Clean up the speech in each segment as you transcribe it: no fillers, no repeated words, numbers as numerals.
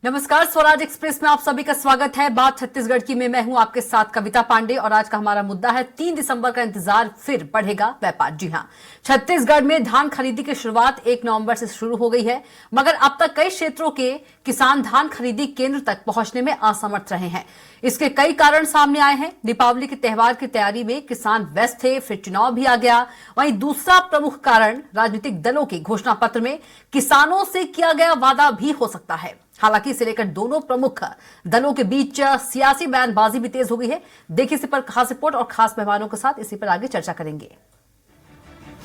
नमस्कार, स्वराज एक्सप्रेस में आप सभी का स्वागत है। बात छत्तीसगढ़ की में मैं हूं आपके साथ कविता पांडे और आज का हमारा मुद्दा है 3 दिसंबर का इंतजार फिर बढ़ेगा व्यापार। जी हां, छत्तीसगढ़ में धान खरीदी की शुरुआत 1 नवंबर से शुरू हो गई है, मगर अब तक कई क्षेत्रों के किसान धान खरीदी केंद्र तक पहुंचने में असमर्थ रहे हैं। इसके कई कारण सामने आए हैं। दीपावली के त्योहार की तैयारी में किसान व्यस्त थे, फिर चुनाव भी आ गया। वहीं दूसरा प्रमुख कारण राजनीतिक दलों के घोषणा पत्र में किसानों से किया गया वादा भी हो सकता है। हालांकि इसे लेकर दोनों प्रमुख दलों के बीच सियासी बयानबाजी भी तेज हो गई है। देखिए इसी पर खास रिपोर्ट और खास मेहमानों के साथ इसी पर आगे चर्चा करेंगे।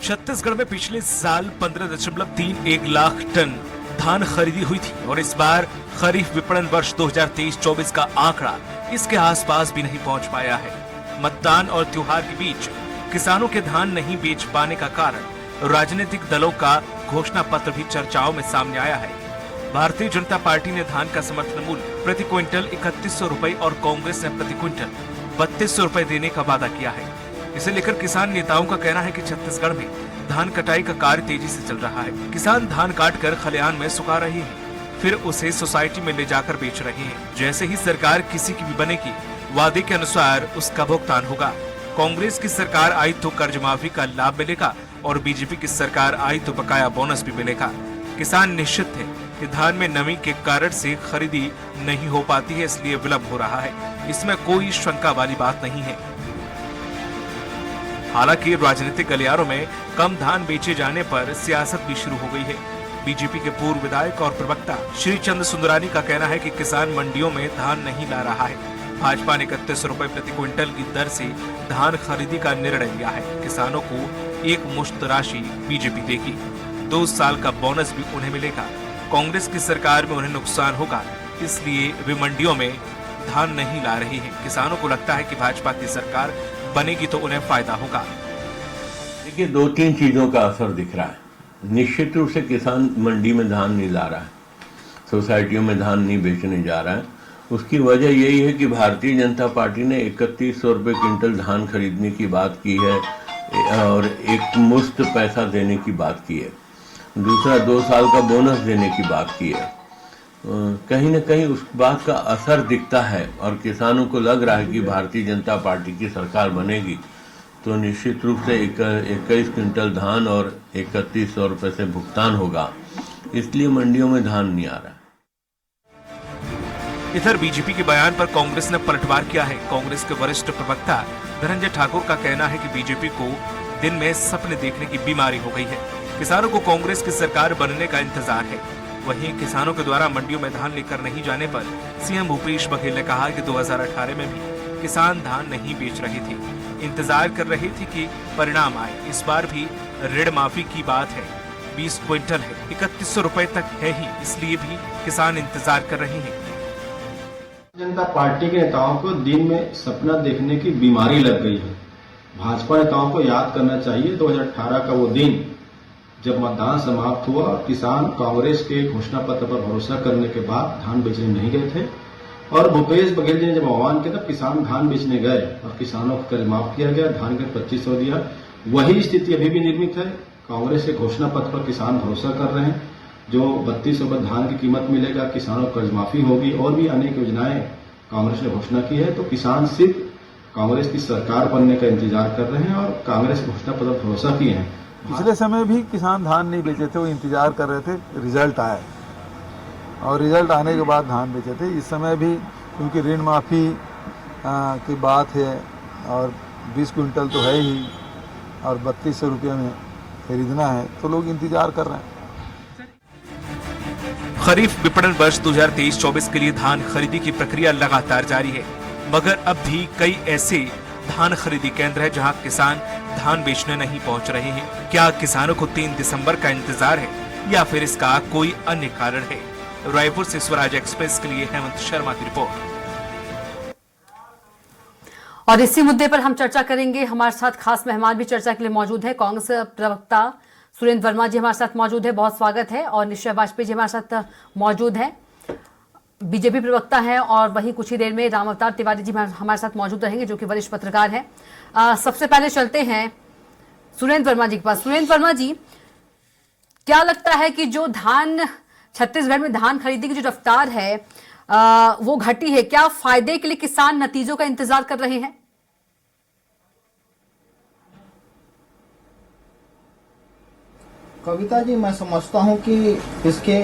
छत्तीसगढ़ में पिछले साल 15.31 लाख टन धान खरीदी हुई थी और इस बार खरीफ विपणन वर्ष 2023-24 का आंकड़ा इसके आसपास भी नहीं पहुंच पाया है। मतदान और त्योहार के बीच किसानों के धान नहीं बेच पाने का कारण राजनीतिक दलों का घोषणा पत्र भी चर्चाओं में सामने आया है। भारतीय जनता पार्टी ने धान का समर्थन मूल्य प्रति क्विंटल 3100 रुपए और कांग्रेस ने प्रति क्विंटल 3200 रुपए देने का वादा किया है। इसे लेकर किसान नेताओं का कहना है कि छत्तीसगढ़ में धान कटाई का कार्य तेजी से चल रहा है। किसान धान काट कर खलिहान में सुखा रहे हैं, फिर उसे सोसाइटी में ले जाकर बेच रहे हैं। जैसे ही सरकार किसी की भी बनेगी, वादे के अनुसार उसका भुगतान होगा। कांग्रेस की सरकार आई तो कर्ज माफी का लाभ मिलेगा और बीजेपी की सरकार आई तो बकाया बोनस भी मिलेगा। किसान निश्चित थे कि धान में नमी के कारण से खरीदी नहीं हो पाती है, इसलिए विलंब हो रहा है। इसमें कोई शंका वाली बात नहीं है। हालांकि राजनीतिक गलियारों में कम धान बेचे जाने पर सियासत भी शुरू हो गई है। बीजेपी के पूर्व विधायक और प्रवक्ता श्री चंद्र सुंदरानी का कहना है कि किसान मंडियों में धान नहीं ला रहा है। भाजपा ने 31 रुपए प्रति क्विंटल की दर से धान खरीदी का निर्णय लिया है। किसानों को एक मुश्त राशि बीजेपी देगी, 2 साल का बोनस भी उन्हें मिलेगा। कांग्रेस की सरकार में उन्हें नुकसान होगा, इसलिए वे मंडियों में धान नहीं ला रही है। किसानों को लगता है कि भाजपा की सरकार बनेगी तो उन्हें फायदा होगा। देखिए, 2-3 चीजों का असर दिख रहा है। निश्चित रूप से किसान मंडी में धान नहीं ला रहा है, सोसाइटियों में धान नहीं बेचने जा रहा है। उसकी वजह यही है कि भारतीय जनता पार्टी ने 3100 रुपये क्विंटल धान खरीदने की बात की है और एक मुश्त पैसा देने की बात की है। दूसरा, 2 साल का बोनस देने की बात की है। कहीं न कहीं उस बात का असर दिखता है और किसानों को लग रहा है कि भारतीय जनता पार्टी की सरकार बनेगी तो निश्चित रूप से 21 क्विंटल धान और 3100 रुपये से भुगतान होगा, इसलिए मंडियों में धान नहीं आ रहा। इधर बीजेपी के बयान पर कांग्रेस ने पलटवार किया है। कांग्रेस के वरिष्ठ प्रवक्ता धनंजय ठाकुर का कहना है कि बीजेपी को दिन में सपने देखने की बीमारी हो गई है। किसानों को कांग्रेस की सरकार बनने का इंतजार है। वहीं किसानों के द्वारा मंडियों में धान लेकर नहीं जाने पर सीएम भूपेश बघेल ने कहा कि 2018 में भी किसान धान नहीं बेच रहे थे, इंतजार कर रहे थे कि परिणाम आए। इस बार भी ऋण माफी की बात है, 20 क्विंटल है, 3100 रुपए तक है ही, इसलिए भी किसान इंतजार कर रहे हैं। जनता पार्टी के नेताओं को दिन में सपना देखने की बीमारी लग गई है। भाजपा नेताओं को याद करना चाहिए 2018 का वो दिन जब मतदान समाप्त हुआ और किसान कांग्रेस के घोषणा पत्र पर भरोसा करने के बाद धान बेचने नहीं गए थे और भूपेश बघेल जी ने जब आह्वान किया तब किसान धान बेचने गए और किसानों को कर्ज माफ किया गया, धान का 2500 दिया। वही स्थिति अभी भी निर्मित है। कांग्रेस के घोषणा पत्र पर किसान भरोसा कर रहे हैं, जो 32 रुपये धान की कीमत मिलेगा, किसानों को कर्ज माफी होगी और भी अनेक योजनाएं कांग्रेस ने घोषणा की है। तो किसान सिर्फ कांग्रेस की सरकार बनने का इंतजार कर रहे हैं और कांग्रेस घोषणा पत्र पर भरोसा किए हैं। पिछले समय भी किसान धान नहीं बेचे थे, वो इंतजार कर रहे थे रिजल्ट आए और रिजल्ट आने के बाद धान बेचे थे। इस समय भी क्योंकि ऋण माफी की बात है और 20 क्विंटल तो है ही और 3200 रुपये में खरीदना है तो लोग इंतजार कर रहे हैं। खरीफ विपणन वर्ष 2023-24 के लिए धान खरीदी की प्रक्रिया लगातार जारी है, मगर अब भी कई ऐसे धान खरीदी केंद्र है जहां किसान धान बेचने नहीं पहुंच रहे हैं। क्या किसानों को 3 दिसंबर का इंतजार है या फिर इसका कोई अन्य कारण है? रायपुर से स्वराज एक्सप्रेस के लिए हेमंत शर्मा की रिपोर्ट। और इसी मुद्दे पर हम चर्चा करेंगे। हमारे साथ खास मेहमान भी चर्चा के लिए मौजूद है। कांग्रेस प्रवक्ता सुरेंद्र वर्मा जी हमारे साथ मौजूद है, बहुत स्वागत है। और निश्चय वाजपेयी जी हमारे साथ मौजूद है, बीजेपी प्रवक्ता हैं। और वहीं कुछ ही देर में राम अवतार तिवारी जी हमारे साथ मौजूद रहेंगे, जो कि वरिष्ठ पत्रकार हैं। सबसे पहले चलते हैं सुरेंद्र वर्मा जी के पास। सुरेंद्र वर्मा जी, क्या लगता है कि जो धान छत्तीसगढ़ में धान खरीदी की जो रफ्तार है वो घटी है, क्या फायदे के लिए किसान नतीजों का इंतजार कर रहे हैं? कविता जी, मैं समझता हूं कि इसके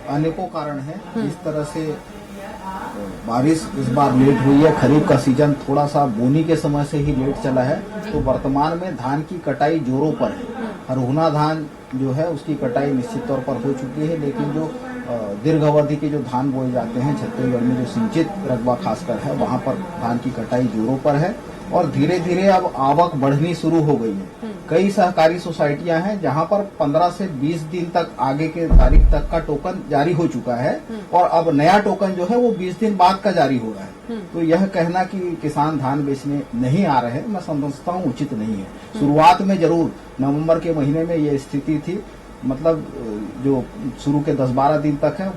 अनेकों कारण हैं। जिस तरह से बारिश इस बार लेट हुई है, खरीफ का सीजन थोड़ा सा बोनी के समय से ही लेट चला है, तो वर्तमान में धान की कटाई जोरों पर है। हरहुना धान जो है उसकी कटाई निश्चित तौर पर हो चुकी है, लेकिन जो दीर्घ अवधि के जो धान बोए जाते हैं छत्तीसगढ़ में, जो सिंचित रकबा खासकर है, वहां पर धान की कटाई जोरों पर है और धीरे धीरे अब आवक बढ़नी शुरू हो गई है। कई सहकारी सोसाइटियां हैं जहां पर 15 से 20 दिन तक आगे के तारीख तक का टोकन जारी हो चुका है और अब नया टोकन जो है वो 20 दिन बाद का जारी हो रहा है। तो यह कहना कि किसान धान बेचने नहीं आ रहे, मैं समझता हूँ उचित नहीं है। शुरुआत में जरूर नवंबर के महीने में ये स्थिति थी, मतलब जो शुरू के 10-12 दिन तक है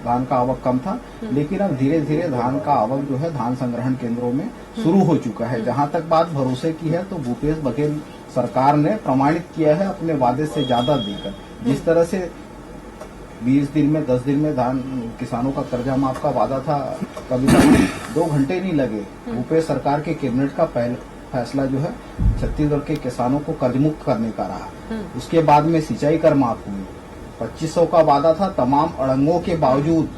धान का आवक कम था, लेकिन अब धीरे धीरे धान का आवक जो है धान संग्रहण केंद्रों में शुरू हो चुका है। जहां तक बात भरोसे की है, तो भूपेश बघेल सरकार ने प्रमाणित किया है अपने वादे से ज्यादा देकर। जिस तरह से 20 दिन में 10 दिन में धान किसानों का कर्जा माफ का वादा था, कभी 2 घंटे नहीं लगे। भूपेश सरकार के कैबिनेट का पहला फैसला जो है छत्तीसगढ़ के किसानों को कर्ज मुक्त करने का रहा। उसके बाद में सिंचाई कर माफ हुई। 2500 का वादा था, तमाम अड़ंगों के बावजूद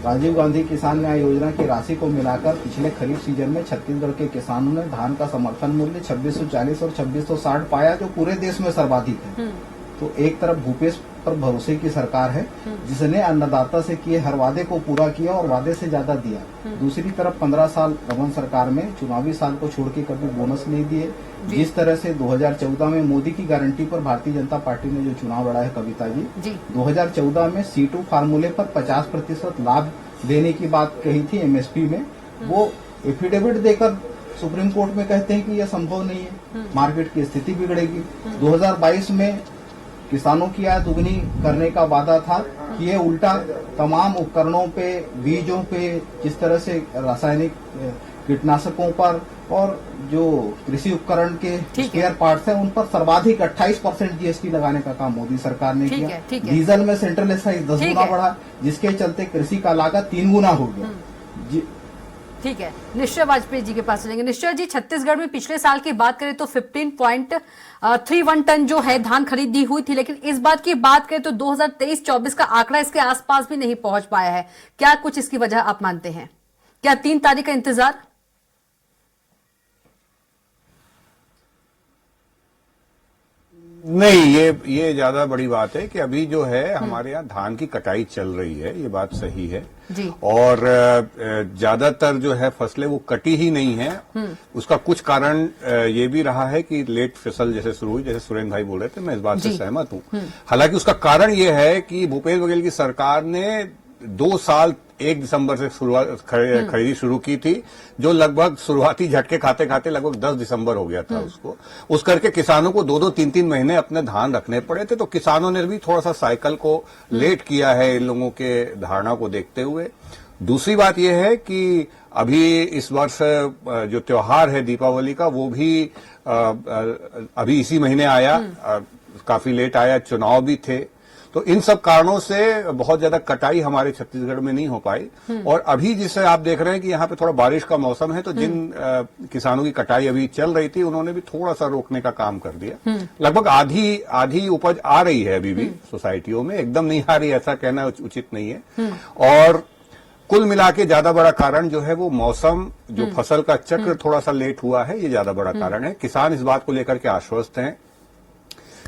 राजीव गांधी किसान न्याय योजना की राशि को मिलाकर पिछले खरीफ सीजन में छत्तीसगढ़ के किसानों ने धान का समर्थन मूल्य 2640 और 2660 पाया, जो पूरे देश में सर्वाधिक है। तो एक तरफ भूपेश पर भरोसे की सरकार है जिसने अन्नदाता से किए हर वादे को पूरा किया और वादे से ज्यादा दिया। दूसरी तरफ 15 साल रमन सरकार में चुनावी साल को छोड़ के कभी बोनस नहीं दिए। जिस तरह से 2014 में मोदी की गारंटी पर भारतीय जनता पार्टी ने जो चुनाव लड़ा है कविता जी, 2014 में C2 फार्मूले पर 50% लाभ देने की बात कही थी MSP में, वो एफिडेविट देकर सुप्रीम कोर्ट में कहते हैं कि यह संभव नहीं है, मार्केट की स्थिति बिगड़ेगी। 2022 में किसानों की आय दुगनी करने का वादा था, कि ये उल्टा तमाम उपकरणों पे, बीजों पे, जिस तरह से रासायनिक कीटनाशकों पर और जो कृषि उपकरण के स्पेयर पार्ट्स हैं उन पर सर्वाधिक 28% GST लगाने का काम मोदी सरकार ने किया। डीजल में सेंट्रल एक्साइज 10 गुना बढ़ा, जिसके चलते कृषि का लागत 3 गुना हो गया। ठीक है, निश्चय वाजपेयी जी के पास चलेंगे। निश्चय जी, छत्तीसगढ़ में पिछले साल की बात करें तो 15.31 टन जो है धान खरीदी हुई थी, लेकिन इस बात की बात करें तो 2023-24 का आंकड़ा इसके आसपास भी नहीं पहुंच पाया है। क्या कुछ इसकी वजह आप मानते हैं? क्या 3 तारीख का इंतजार? नहीं, ये ज्यादा बड़ी बात है कि अभी जो है हमारे यहाँ धान की कटाई चल रही है, ये बात सही है जी। और ज्यादातर जो है फसलें वो कटी ही नहीं है। उसका कुछ कारण ये भी रहा है कि लेट फसल जैसे शुरू हुई, जैसे सुरेंद्र भाई बोल रहे थे, मैं इस बात से सहमत हूँ। हालांकि उसका कारण ये है कि भूपेश बघेल की सरकार ने 2 साल 1 दिसंबर से खरीदी शुरू की थी, जो लगभग शुरुआती झटके खाते खाते लगभग 10 दिसंबर हो गया था उसको। उस करके किसानों को 2-2, 3-3 महीने अपने धान रखने पड़े थे। तो किसानों ने भी थोड़ा सा साइकिल को लेट किया है इन लोगों के धारणा को देखते हुए। दूसरी बात यह है कि अभी इस वर्ष जो त्योहार है दीपावली का, वो भी अभी इसी महीने आया, काफी लेट आया, चुनाव भी थे। तो इन सब कारणों से बहुत ज्यादा कटाई हमारे छत्तीसगढ़ में नहीं हो पाई। और अभी जिसे आप देख रहे हैं कि यहाँ पे थोड़ा बारिश का मौसम है, तो जिन किसानों की कटाई अभी चल रही थी उन्होंने भी थोड़ा सा रोकने का काम कर दिया। लगभग आधी उपज आ रही है अभी भी सोसाइटियों में, एकदम नहीं आ रही ऐसा कहना उचित नहीं है। और कुल मिला के ज्यादा बड़ा कारण जो है वो मौसम, जो फसल का चक्र थोड़ा सा लेट हुआ है, ये ज्यादा बड़ा कारण है। किसान इस बात को लेकर के आश्वस्त हैं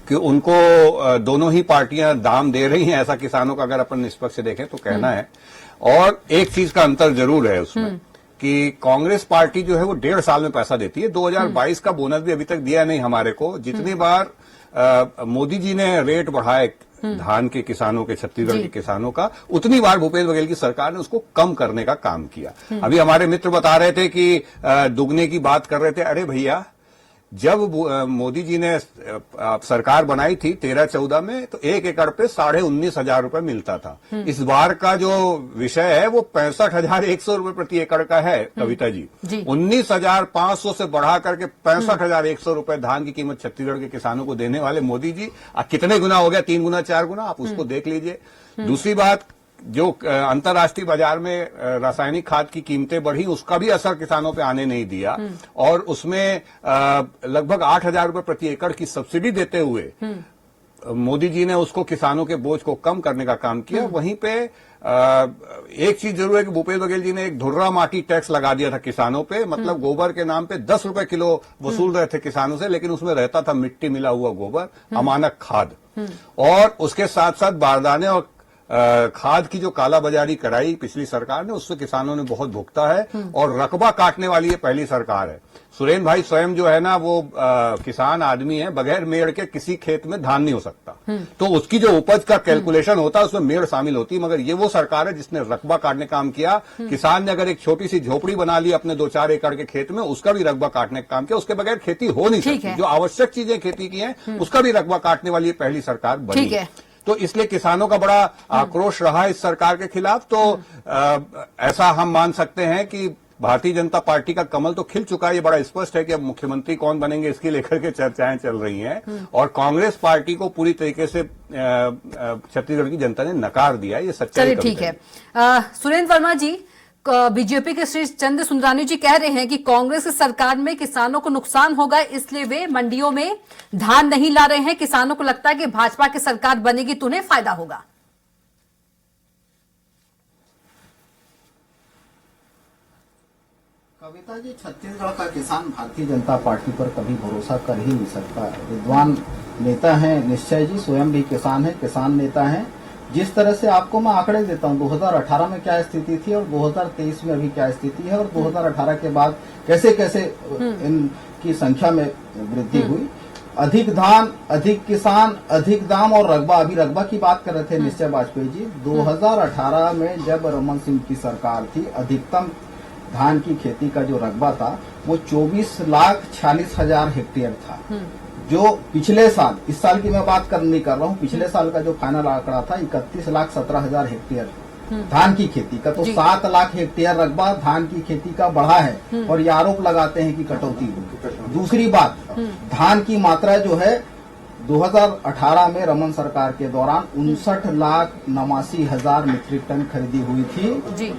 कि उनको दोनों ही पार्टियां दाम दे रही हैं, ऐसा किसानों का अगर अपन निष्पक्ष देखें तो कहना है। और एक चीज का अंतर जरूर है उसमें कि कांग्रेस पार्टी जो है वो 1.5 साल में पैसा देती है। 2022 का बोनस भी अभी तक दिया नहीं हमारे को। जितनी बार मोदी जी ने रेट बढ़ाए धान के किसानों के, छत्तीसगढ़ के किसानों का, उतनी बार भूपेश बघेल की सरकार ने उसको कम करने का काम किया। अभी हमारे मित्र बता रहे थे कि दुगने की बात कर रहे थे। अरे भैया, जब मोदी जी ने सरकार बनाई थी 13-14 में, तो 1 एकड़ पे 19,500 रुपए मिलता था। इस बार का जो विषय है वो 65,100 रुपए प्रति एकड़ का है कविता जी। 19,500 से बढ़ा करके 65,100 रुपए धान की कीमत छत्तीसगढ़ के किसानों को देने वाले मोदी जी, कितने गुना हो गया, 3 गुना 4 गुना, आप उसको देख लीजिए। दूसरी बात, जो अंतर्राष्ट्रीय बाजार में रासायनिक खाद की कीमतें बढ़ी, उसका भी असर किसानों पे आने नहीं दिया, और उसमें लगभग 8,000 रुपए प्रति एकड़ की सब्सिडी देते हुए मोदी जी ने उसको किसानों के बोझ को कम करने का काम किया। वहीं पे एक चीज जरूर है कि भूपेश बघेल जी ने एक धुर्रा माटी टैक्स लगा दिया था किसानों पे, मतलब गोबर के नाम पे 10 रुपए किलो वसूल रहे थे किसानों से, लेकिन उसमें रहता था मिट्टी मिला हुआ गोबर, अमानक खाद, और उसके साथ साथ बारदाने और खाद की जो कालाबाजारी कराई पिछली सरकार ने, उससे किसानों ने बहुत भुगता है, और रकबा काटने वाली ये पहली सरकार है। सुरेंद्र भाई स्वयं जो है ना, वो किसान आदमी है, बगैर मेड़ के किसी खेत में धान नहीं हो सकता, तो उसकी जो उपज का कैलकुलेशन होता है उसमें मेड़ शामिल होती है, मगर ये वो सरकार है जिसने रकबा काटने का काम किया। किसान ने अगर एक छोटी सी झोपड़ी बना ली अपने 2-4 एकड़ के खेत में, उसका भी रकबा काटने का काम किया, उसके बगैर खेती हो नहीं सकती। जो आवश्यक चीजें खेती की हैं उसका भी रकबा काटने वाली ये पहली सरकार बनी है। तो इसलिए किसानों का बड़ा आक्रोश रहा इस सरकार के खिलाफ। तो ऐसा हम मान सकते हैं कि भारतीय जनता पार्टी का कमल तो खिल चुका है। ये बड़ा स्पष्ट है कि अब मुख्यमंत्री कौन बनेंगे इसकी लेकर के चर्चाएं चल रही हैं, और कांग्रेस पार्टी को पूरी तरीके से छत्तीसगढ़ की जनता ने नकार दिया है। ये सच्चाई। चलिए ठीक है। सुरेंद्र वर्मा जी, बीजेपी के श्री चंद्र सुंदरानी जी कह रहे हैं कि कांग्रेस की सरकार में किसानों को नुकसान होगा, इसलिए वे मंडियों में धान नहीं ला रहे हैं। किसानों को लगता है कि भाजपा की सरकार बनेगी तो उन्हें फायदा होगा। कविता जी, छत्तीसगढ़ का किसान भारतीय जनता पार्टी पर कभी भरोसा कर ही नहीं सकता। विद्वान नेता हैं निश्चय जी, स्वयं भी किसान है, किसान नेता हैं। जिस तरह से आपको मैं आंकड़े देता हूं, 2018 में क्या स्थिति थी और 2023 में अभी क्या स्थिति है, और 2018 के बाद कैसे कैसे इनकी संख्या में वृद्धि हुई। अधिक धान, अधिक किसान, अधिक दाम और रकबा। अभी रकबा की बात कर रहे थे निश्चय वाजपेयी जी। 2018 में जब रमन सिंह की सरकार थी, अधिकतम धान की खेती का जो रकबा था वो 24,46,000 हेक्टेयर था। जो पिछले साल, इस साल की मैं बात नहीं कर रहा हूँ, पिछले साल का जो फाइनल आंकड़ा था 31,17,000 हेक्टेयर धान की खेती का। तो 7 लाख हेक्टेयर रकबा धान की खेती का बढ़ा है, और ये आरोप लगाते हैं कि कटौती हुई। दूसरी बात, धान की मात्रा जो है 2018 में रमन सरकार के दौरान 59,89,000 मीट्रिक टन खरीदी हुई थी।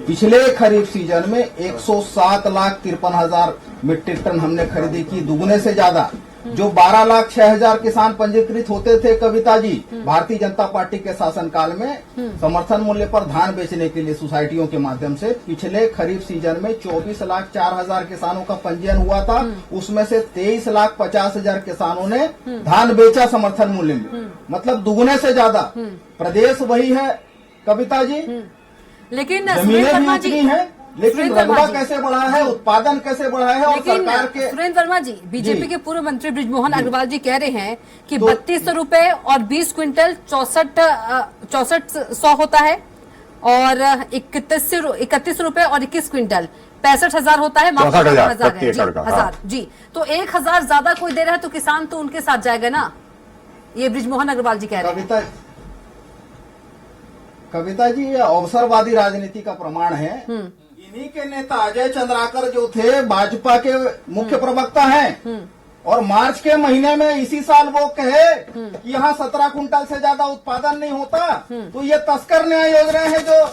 पिछले खरीफ सीजन में 107,53,000 मीट्रिक टन हमने खरीदी की, दुगने से ज्यादा। जो 12,06,000 किसान पंजीकृत होते थे कविता जी भारतीय जनता पार्टी के शासनकाल में समर्थन मूल्य पर धान बेचने के लिए सोसाइटियों के माध्यम से, पिछले खरीफ सीजन में 24,04,000 किसानों का पंजीयन हुआ था। उसमें से 23,50,000 किसानों ने धान बेचा समर्थन मूल्य में, मतलब दुगने से ज्यादा। प्रदेश वही है कविता जी, लेकिन जमीनें भी उतनी है, लेकिन रकबा कैसे बढ़ा है, उत्पादन कैसे बढ़ा है, और सरकार के। सुरेंद्र वर्मा जी, बीजेपी के पूर्व मंत्री बृजमोहन अग्रवाल जी कह रहे हैं कि 3200 रुपए और 20 क्विंटल 64,100 होता है, और 31 रुपए और 21 क्विंटल 65,000 होता है, 64,000 जी। तो 1,000 ज्यादा कोई दे रहा है तो किसान तो उनके साथ जाएगा ना, ये बृजमोहन अग्रवाल जी कह रहे हैं। कविता जी, ये अवसरवादी राजनीति का प्रमाण है। इन्हीं के नेता अजय चंद्राकर जो थे भाजपा के मुख्य प्रवक्ता हैं, और मार्च के महीने में इसी साल वो कहे कि यहाँ 17 कुंटल से ज्यादा उत्पादन नहीं होता। तो ये तस्कर न्याय योजना है जो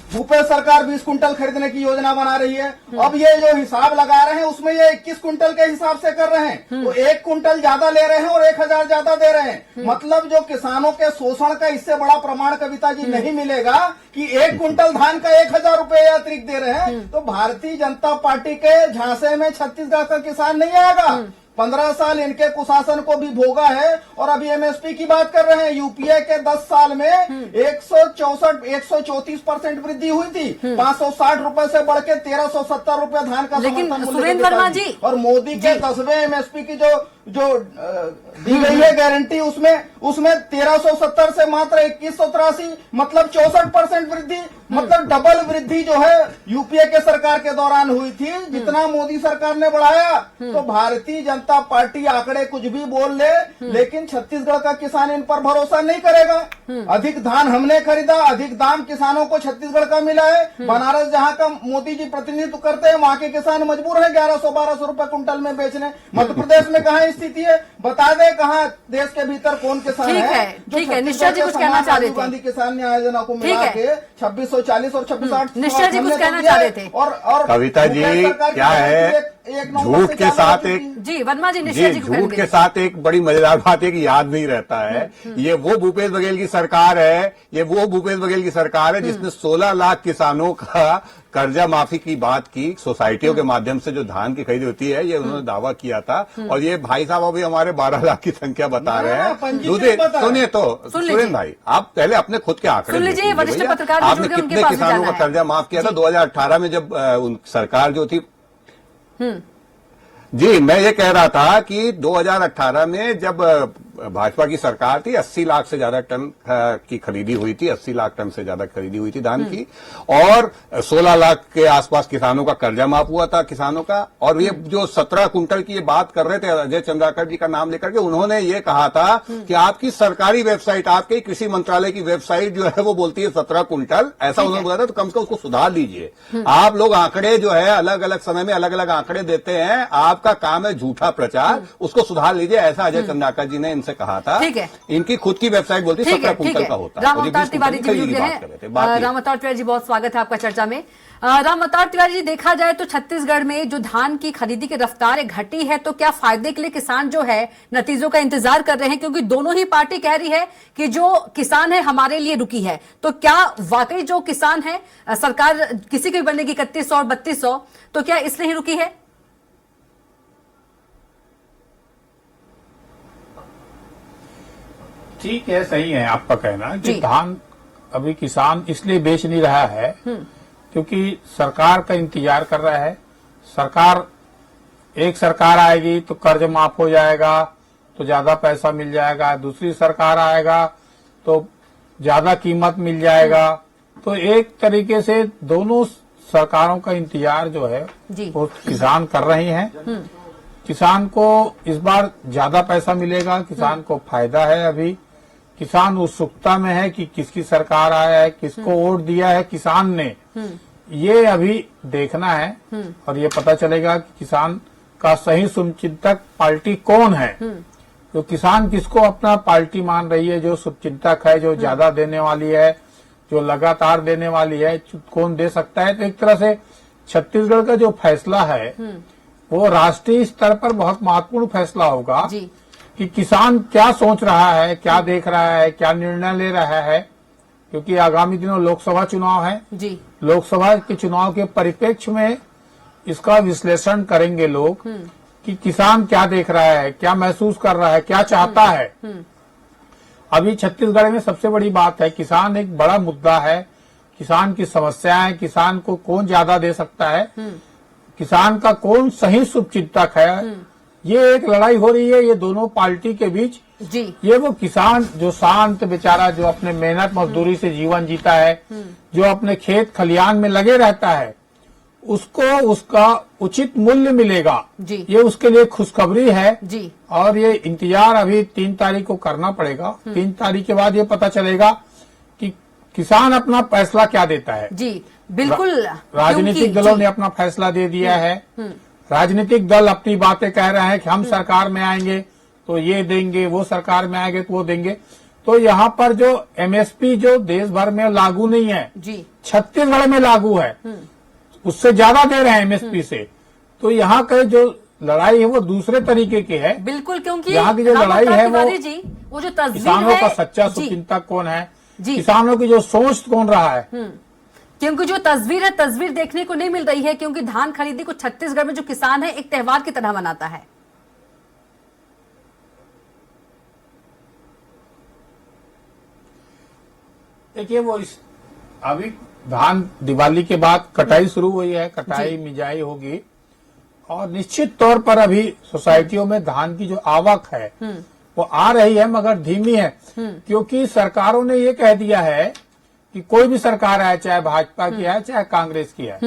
भूपेश सरकार 20 कुंटल खरीदने की योजना बना रही है। अब ये जो हिसाब लगा रहे हैं उसमें ये 21 कुंटल के हिसाब से कर रहे हैं, तो 1 कुंटल ज्यादा ले रहे हैं और 1,000 ज्यादा दे रहे हैं। मतलब जो किसानों के शोषण का इससे बड़ा प्रमाण कविता जी नहीं मिलेगा कि 1 कुंटल धान का 1,000 रुपए अतिरिक्त दे रहे हैं। तो भारतीय जनता पार्टी के झांसे में छत्तीसगढ़ का किसान नहीं आएगा। 15 साल इनके कुशासन को भी भोगा है, और अभी एमएसपी की बात कर रहे हैं। यूपीए के 10 साल में 134% वृद्धि हुई थी, 560 रुपए से बढ़ के 1,370 रुपए धान का लेकिन समर्थन मूल्य। सुरेंद्र वर्मा जी, और मोदी के 10वें एमएसपी की जो जो दी गई है गारंटी, उसमें 1370 से मात्र 2183, मतलब 64% वृद्धि, मतलब डबल वृद्धि जो है यूपीए के सरकार के दौरान हुई थी। जितना मोदी सरकार ने बढ़ाया, तो भारतीय जनता पार्टी आंकड़े कुछ भी बोल ले, लेकिन छत्तीसगढ़ का किसान इन पर भरोसा नहीं करेगा। अधिक धान हमने खरीदा, अधिक दाम किसानों को छत्तीसगढ़ का मिला है। बनारस जहां का मोदी जी प्रतिनिधित्व करते हैं, वहां के किसान मजबूर है 1100-1200 रुपए कुंटल में बेचने। मध्य प्रदेश में कहाँ स्थिति है, बता दे कहाँ देश के भीतर कौन किसान है जो ठीक है, निश्चय जी कुछ कहना चाह रहे थे। गांधी किसान न्याय योजना को मिला के 2640 और 2660 निश्चय जी कुछ कहना चाह रहे थे। और कविता जी क्या है, झूठ के साथ एक जी वर्मा जी, निश्चय जी झूठ के साथ एक बड़ी मजेदार बात है कि याद नहीं रहता है। ये वो भूपेश बघेल की सरकार है, ये वो भूपेश बघेल की सरकार है जिसने 16 लाख किसानों का कर्जा माफी की बात की। सोसाइटियों के माध्यम से जो धान की खरीदी होती है, ये उन्होंने दावा किया था। और ये भाई साहब अभी हमारे 12 लाख की संख्या बता रहे हैं। सुनिए तो सुरेंद्र भाई, आप पहले अपने खुद के आंकड़े लीजिए। वरिष्ठ पत्रकार आपने कितने किसानों का कर्जा माफ किया था 2018 में, जब सरकार जो थी? जी, मैं ये कह रहा था कि 2018 में जब भाजपा की सरकार थी, 80 लाख से ज्यादा टन की खरीदी हुई थी, 80 लाख टन से ज्यादा खरीदी हुई थी धान की, और 16 लाख के आसपास किसानों का कर्जा माफ हुआ था किसानों का। और ये जो 17 कुंटल की ये बात कर रहे थे, अजय चंद्राकर जी का नाम लेकर के, उन्होंने ये कहा था कि आपकी सरकारी वेबसाइट, आपके कृषि मंत्रालय की वेबसाइट जो है वो बोलती है 17 कुंटल, ऐसा उन्होंने बोला था। तो कम से कम उसको सुधार लीजिए। आप लोग आंकड़े जो है अलग अलग समय में अलग अलग आंकड़े देते हैं, आपका काम है झूठा प्रचार, उसको सुधार लीजिए, ऐसा अजय चंद्राकर जी ने से कहा था। ठीक है, इनकी खुद की वेबसाइट बोलती है 17 कुंटल का होता है। राम अवतार तिवारी जी जुड़ गए हैं। राम अवतार तिवारी जी, बहुत स्वागत है आपका चर्चा में। राम अवतार तिवारी जी, देखा जाए तो छत्तीसगढ़ में जो धान की खरीदी की रफ्तार घटी है, तो क्या फायदे के लिए किसान जो है नतीजों का इंतजार कर रहे हैं? क्योंकि दोनों ही पार्टी कह रही है कि जो किसान है हमारे लिए रुकी है। तो क्या वाकई जो किसान है, सरकार किसी की भी बनेगी 3100 और 3200, तो क्या इसलिए ही रुकी है? ठीक है, सही है आपका कहना कि धान अभी किसान इसलिए बेच नहीं रहा है क्योंकि सरकार का इंतजार कर रहा है। एक सरकार आएगी तो कर्ज माफ हो जाएगा, तो ज्यादा पैसा मिल जाएगा। दूसरी सरकार आएगा तो ज्यादा कीमत मिल जाएगा। तो एक तरीके से दोनों सरकारों का इंतजार जो है वो किसान कर रहे हैं। किसान को इस बार ज्यादा पैसा मिलेगा, किसान को फायदा है। अभी किसान उत्सुकता में है कि किसकी सरकार आया है, किसको वोट दिया है किसान ने, ये अभी देखना है। और ये पता चलेगा कि किसान का सही शुभचिंतक पार्टी कौन है। तो किसान किसको अपना पार्टी मान रही है, जो शुभचिंतक है, जो ज्यादा देने वाली है, जो लगातार देने वाली है, कौन दे सकता है। तो एक तरह से छत्तीसगढ़ का जो फैसला है वो राष्ट्रीय स्तर पर बहुत महत्वपूर्ण फैसला होगा कि किसान क्या सोच रहा है, क्या देख रहा है, क्या निर्णय ले रहा है। क्योंकि आगामी दिनों लोकसभा चुनाव है जी। लोकसभा के चुनाव के परिप्रेक्ष्य में इसका विश्लेषण करेंगे लोग कि किसान क्या देख रहा है, क्या महसूस कर रहा है, क्या चाहता है। अभी छत्तीसगढ़ में सबसे बड़ी बात है, किसान एक बड़ा मुद्दा है। किसान की समस्याएं, किसान को कौन ज्यादा दे सकता है, किसान का कौन सही शुभचिंतक है, ये एक लड़ाई हो रही है ये दोनों पार्टी के बीच जी। ये वो किसान जो शांत बेचारा, जो अपने मेहनत मजदूरी से जीवन जीता है, जो अपने खेत खलियान में लगे रहता है, उसको उसका उचित मूल्य मिलेगा जी। ये उसके लिए खुशखबरी है जी। और ये इंतजार अभी 3 तारीख को करना पड़ेगा। 3 तारीख के बाद ये पता चलेगा कि किसान अपना फैसला क्या देता है जी। बिल्कुल, राजनीतिक दलों ने अपना फैसला दे दिया है। राजनीतिक दल अपनी बातें कह रहे हैं कि हम सरकार में आएंगे तो ये देंगे, वो सरकार में आएंगे तो वो देंगे। तो यहाँ पर जो एमएसपी जो देश भर में लागू नहीं है जी, छत्तीसगढ़ में लागू है, उससे ज्यादा दे रहे हैं एमएसपी से। तो यहाँ का जो लड़ाई है वो दूसरे तरीके की है। बिल्कुल, क्योंकि यहाँ की जो लड़ाई है वो जो किसानों का सच्चा शुभचिंतक कौन है, किसानों की जो सोच कौन रहा है। क्योंकि जो तस्वीर है, तस्वीर देखने को नहीं मिल रही है। क्योंकि धान खरीदी को छत्तीसगढ़ में जो किसान है एक त्योहार की तरह मनाता है। देखिए वो अभी धान दिवाली के बाद कटाई शुरू हुई है, कटाई मिजाई होगी और निश्चित तौर पर अभी सोसाइटियों में धान की जो आवक है वो आ रही है, मगर धीमी है, क्योंकि सरकारों ने ये कह दिया है कि कोई भी सरकार है, चाहे भाजपा की है चाहे कांग्रेस की है,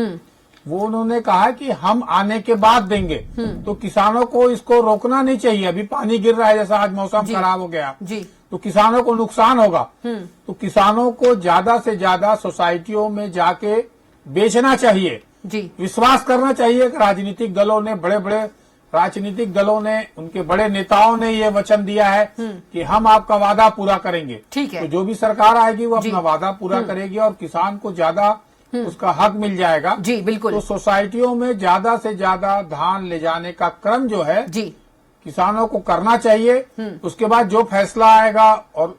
वो उन्होंने कहा कि हम आने के बाद देंगे। तो किसानों को इसको रोकना नहीं चाहिए। अभी पानी गिर रहा है, जैसा आज मौसम खराब हो गया जी, तो किसानों को नुकसान होगा। तो किसानों को ज्यादा से ज्यादा सोसाइटियों में जाके बेचना चाहिए जी, विश्वास करना चाहिए कि राजनीतिक दलों ने, बड़े बड़े राजनीतिक दलों ने, उनके बड़े नेताओं ने ये वचन दिया है कि हम आपका वादा पूरा करेंगे। ठीक है। तो जो भी सरकार आएगी वो अपना वादा पूरा करेगी और किसान को ज्यादा उसका हक मिल जाएगा। जी बिल्कुल। तो सोसाइटियों में ज्यादा से ज्यादा धान ले जाने का क्रम जो है जी, किसानों को करना चाहिए। उसके बाद जो फैसला आएगा और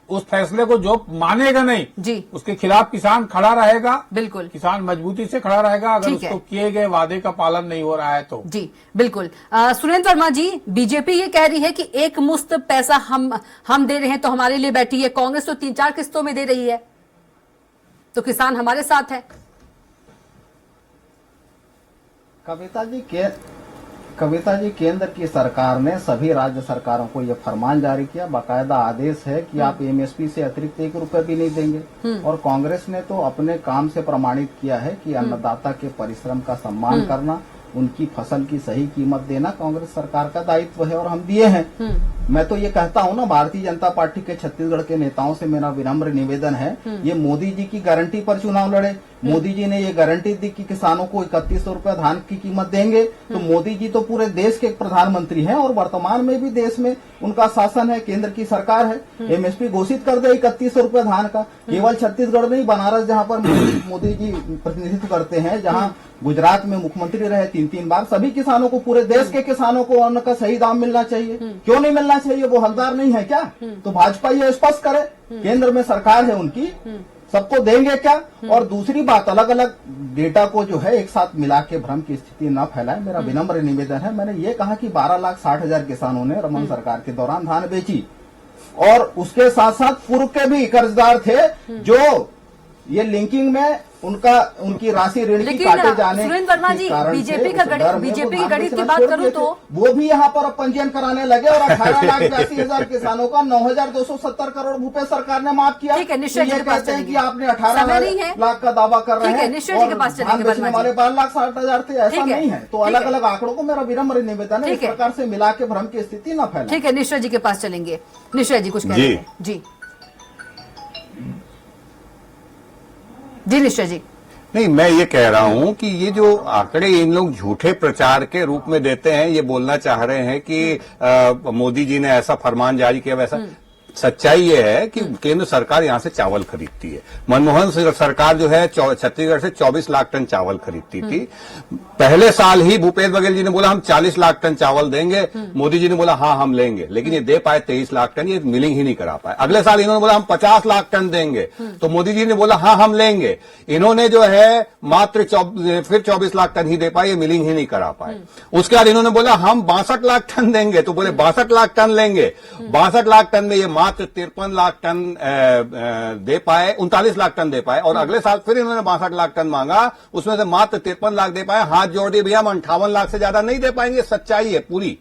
उस फैसले को जो मानेगा नहीं जी, उसके खिलाफ किसान खड़ा रहेगा। बिल्कुल किसान मजबूती से खड़ा रहेगा अगर ठीक है। उसको किए गए वादे का पालन नहीं हो रहा है तो। जी बिल्कुल। सुरेंद्र वर्मा जी, बीजेपी ये कह रही है कि एक मुश्त पैसा हम दे रहे हैं तो हमारे लिए बैठी है, कांग्रेस तो 3-4 किस्तों में दे रही है, तो किसान हमारे साथ है। कविता जी, केंद्र की सरकार ने सभी राज्य सरकारों को यह फरमान जारी किया, बाकायदा आदेश है कि आप एमएसपी से अतिरिक्त 1 रुपए भी नहीं देंगे। और कांग्रेस ने तो अपने काम से प्रमाणित किया है कि अन्नदाता के परिश्रम का सम्मान करना, उनकी फसल की सही कीमत देना कांग्रेस सरकार का दायित्व है और हम दिए हैं। मैं तो ये कहता हूँ ना, भारतीय जनता पार्टी के छत्तीसगढ़ के नेताओं से मेरा विनम्र निवेदन है, ये मोदी जी की गारंटी पर चुनाव लड़े। मोदी जी ने ये गारंटी दी कि किसानों को 3100 रुपए धान की कीमत देंगे, तो मोदी जी तो पूरे देश के प्रधानमंत्री हैं और वर्तमान में भी देश में उनका शासन है, केंद्र की सरकार है। एमएसपी घोषित कर दे 3100 रुपए धान का। केवल छत्तीसगढ़ नहीं, बनारस जहाँ पर मोदी जी प्रतिनिधित्व करते हैं, जहाँ गुजरात में मुख्यमंत्री रहे 3-3 बार, सभी किसानों को, पूरे देश के किसानों को अन्न का सही दाम मिलना चाहिए। क्यों नहीं मिलना चाहिए? वो हकदार नहीं है क्या? तो भाजपा ये स्पष्ट करे, केंद्र में सरकार है उनकी, सबको देंगे क्या? और दूसरी बात, अलग अलग डेटा को जो है एक साथ मिला के भ्रम की स्थिति न फैलाए, मेरा विनम्र निवेदन है। मैंने ये कहा कि 12,60,000 किसानों ने रमन सरकार के दौरान धान बेची और उसके साथ साथ पूर्व के भी कर्जदार थे जो ये लिंकिंग में उनकी राशि ऋण की काटे जाने सुरेंद्र वर्मा जी, बीजेपी की गणित की बात करूं तो वो भी यहाँ पर अब पंजीयन कराने लगे और 18,82,000 किसानों का 9,270 करोड़ रुपए सरकार ने माफ किया। ठीक है, निश्चय जी के पास कहते हैं कि चलेंगे। आपने 18 लाख का दावा कर रहे हैं, निश्चय जी के पास चलेंगे। हमारे 12,60,000 थे, ऐसा नहीं है। तो अलग अलग आंकड़ों को मेरा विनम्र निवेदन है, इस प्रकार से मिला के भ्रम की स्थिति न फैले। ठीक है, निश्चय जी के पास चलेंगे। निश्चय जी कुछ कह रहे हैं? जी निश्चय जी। नहीं, मैं ये कह रहा हूं कि ये जो आंकड़े इन लोग झूठे प्रचार के रूप में देते हैं, ये बोलना चाह रहे हैं कि मोदी जी ने ऐसा फरमान जारी किया, वैसा। सच्चाई ये है कि केंद्र सरकार यहां से चावल खरीदती है। मनमोहन सिंह सरकार जो है छत्तीसगढ़ से 24 लाख टन चावल खरीदती थी। पहले साल ही भूपेश बघेल जी ने बोला हम 40 लाख टन चावल देंगे, मोदी जी ने बोला हाँ हम लेंगे, लेकिन ये दे पाए 23 लाख टन, ये मिलिंग ही नहीं करा पाए। अगले साल इन्होंने बोला हम 50 लाख टन देंगे, तो मोदी जी ने बोला हाँ हम लेंगे, इन्होंने जो है मात्र फिर 24 लाख टन ही दे पाए, ये मिलिंग ही नहीं करा पाए। उसके बाद इन्होंने बोला हम 62 लाख टन देंगे, तो बोले 62 लाख टन लेंगे। 62 लाख टन में ये मात्र 53 लाख टन दे पाए, 39 लाख टन दे पाए, और अगले साल फिर इन्होंने 62 लाख टन मांगा, उसमें से मात्र 53 लाख दे पाए। हाथ जोड़ दिए भैया, हम 58 लाख से ज्यादा नहीं दे पाएंगे। सच्चाई है पूरी।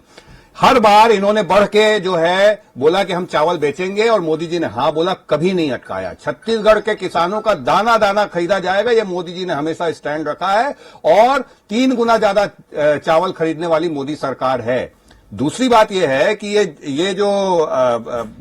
हर बार इन्होंने बढ़ के जो है बोला कि हम चावल बेचेंगे और मोदी जी ने हाँ बोला, कभी नहीं अटकाया। छत्तीसगढ़ के किसानों का दाना दाना खरीदा जाएगा, ये मोदी जी ने हमेशा स्टैंड रखा है, और 3 गुना ज्यादा चावल खरीदने वाली मोदी सरकार है। दूसरी बात यह है कि ये जो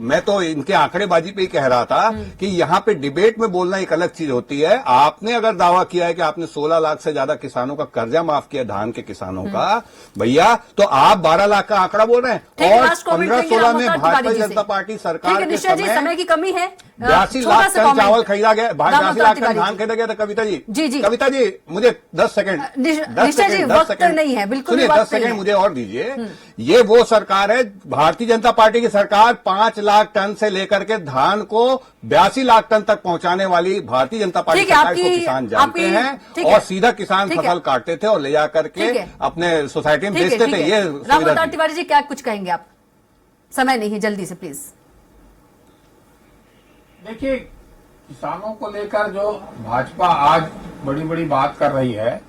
मैं तो इनके आंकड़ेबाजी पे ही कह रहा था कि यहाँ पे डिबेट में बोलना एक अलग चीज होती है। आपने अगर दावा किया है कि आपने 16 लाख से ज्यादा किसानों का कर्जा माफ किया, धान के किसानों का, भैया, तो आप 12 लाख का आंकड़ा बोल रहे हैं। और 15-16 में भारतीय जनता पार्टी सरकार के समय की कमी है, 82 लाख टन चावल खरीदा गया, 82 लाख टन धान खरीदा गया था। कविता जी, कविता जी मुझे 10 सेकंड नहीं है, बिल्कुल 10 सेकंड मुझे और दीजिए। ये वो सरकार है, भारतीय जनता पार्टी की सरकार 5 लाख टन से लेकर के धान को 82 लाख टन तक पहुंचाने वाली भारतीय जनता पार्टी सरकार को किसान जानते हैं, और सीधा किसान फसल काटते थे और ले जाकर के अपने सोसाइटी में बेचते थे। ये राम तिवारी जी क्या कुछ कहेंगे आप? समय नहीं है, जल्दी से प्लीज। देखिए, किसानों को लेकर जो भाजपा आज बड़ी बड़ी बात कर रही है,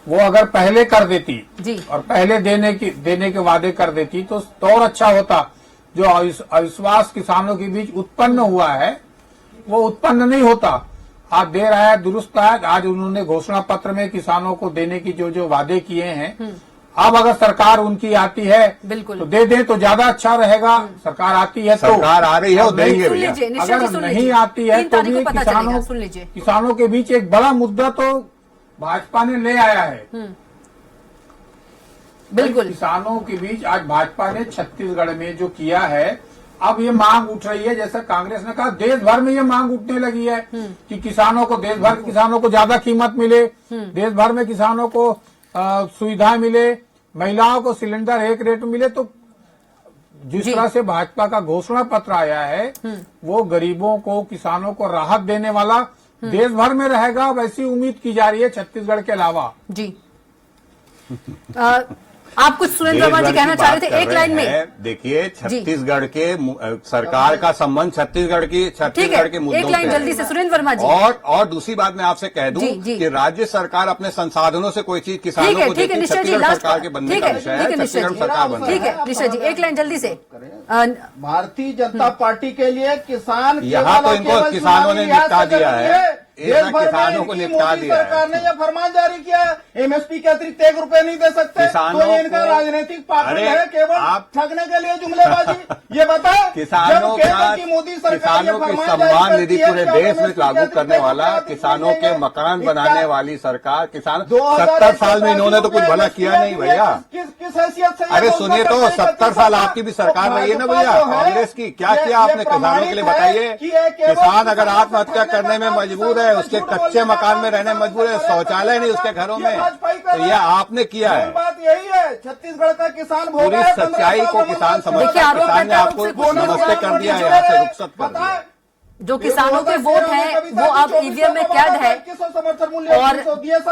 वो अगर पहले कर देती जी। और पहले देने के वादे कर देती तो और अच्छा होता। जो अविश्वास किसानों के बीच उत्पन्न हुआ है वो उत्पन्न नहीं होता। आज देर आया दुरुस्त आया। आज उन्होंने घोषणा पत्र में किसानों को देने की जो वादे किए हैं, अब अगर सरकार उनकी आती है बिल्कुल तो दे दें तो ज्यादा अच्छा रहेगा। सरकार आती है तो सरकार आ रही है वो देंगे सुन भैया। लीजिए, निश्चित जी अगर सुन नहीं लीजिए। आती है 3 तो तारीख भी को पता चलेगा, सुन लीजिए। किसानों के बीच एक बड़ा मुद्दा तो भाजपा ने ले आया है। बिल्कुल किसानों के बीच आज भाजपा ने छत्तीसगढ़ में जो किया है, अब ये मांग उठ रही है। जैसा कांग्रेस ने कहा, देश भर में ये मांग उठने लगी है कि किसानों को, देश भर के किसानों को ज्यादा कीमत मिले, देश भर में किसानों को सुविधाएं मिले, महिलाओं को सिलेंडर एक रेट में मिले। तो जिस तरह से भाजपा का घोषणा पत्र आया है वो गरीबों को, किसानों को राहत देने वाला देश भर में रहेगा, वैसी उम्मीद की जा रही है छत्तीसगढ़ के अलावा। जी। आप कुछ सुरेंद्र वर्मा जी कहना चाह रहे थे एक लाइन में। देखिए, छत्तीसगढ़ के सरकार का संबंध छत्तीसगढ़ के मुद्दों एक लाइन से जल्दी से सुरेंद्र वर्मा जी। और दूसरी बात मैं आपसे कह दूं कि राज्य सरकार अपने संसाधनों से कोई चीज किसानों को देती है। छत्तीसगढ़ सरकार के बनने का विषय है, छत्तीसगढ़ सरकार बनने। ठीक है निश्चय जी, एक लाइन जल्दी से। भारतीय जनता पार्टी के लिए किसान यहाँ तो इनको किसानों ने निपटा दिया है। देश भर किसानों में को इनकी निपटा मोदी दिया है। सरकार ने यह फरमान जारी किया है, एमएसपी के अतिरिक्त 1 रुपए नहीं दे सकते। तो ये इनका राजनीतिक पाखंड है, केवल ठगने के लिए जुमलेबाजी। ये बता, किसानों जब केंद्र की मोदी सरकार किसानों की सम्मान निधि पूरे देश में लागू करने वाला, किसानों के मकान बनाने वाली सरकार, किसान 70 साल में इन्होंने तो कुछ भला किया नहीं भैया। किस हैसियत से? अरे सुनिए तो, 70 साल आपकी भी सरकार रही है ना भैया, कांग्रेस की। क्या किया आपने किसानों के लिए बताइए? किसान अगर आत्महत्या करने में मजबूर है, उसके कच्चे मकान में रहने में मजबूर है, शौचालय नहीं उसके घरों में, तो यह आपने किया है। बात यही है, छत्तीसगढ़ का किसान पूरी सच्चाई को किसान समझता है। किसान ने आपको नमस्ते कर दिया है, यहाँ से रुखसत कर दिया। जो किसानों के वोट हैं वो अब ईवीएम में कैद है और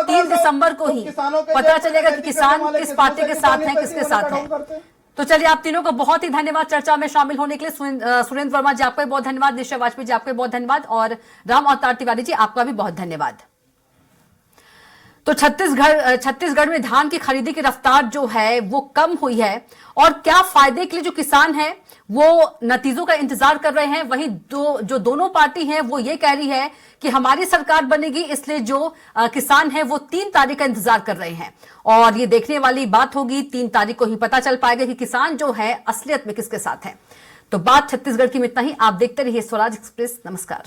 3 दिसंबर को ही पता चलेगा कि किसान किस पार्टी के साथ हैं, किसके साथ हैं। तो चलिए, आप तीनों का बहुत ही धन्यवाद चर्चा में शामिल होने के लिए। सुरेंद्र वर्मा जी आपका भी बहुत धन्यवाद, निश्चय वाजपेयी जी आपका भी बहुत धन्यवाद और राम अवतार तिवारी जी आपका भी बहुत धन्यवाद। तो छत्तीसगढ़ में धान की खरीदी की रफ्तार जो है वो कम हुई है और क्या फायदे के लिए जो किसान हैं वो नतीजों का इंतजार कर रहे हैं। वहीं जो दोनों पार्टी हैं वो ये कह रही है कि हमारी सरकार बनेगी, इसलिए जो किसान हैं वो 3 तारीख का इंतजार कर रहे हैं। और ये देखने वाली बात होगी, 3 तारीख को ही पता चल पाएगा कि किसान जो है असलियत में किसके साथ है। तो बात छत्तीसगढ़ की में इतना ही। आप देखते रहिए स्वराज एक्सप्रेस। नमस्कार।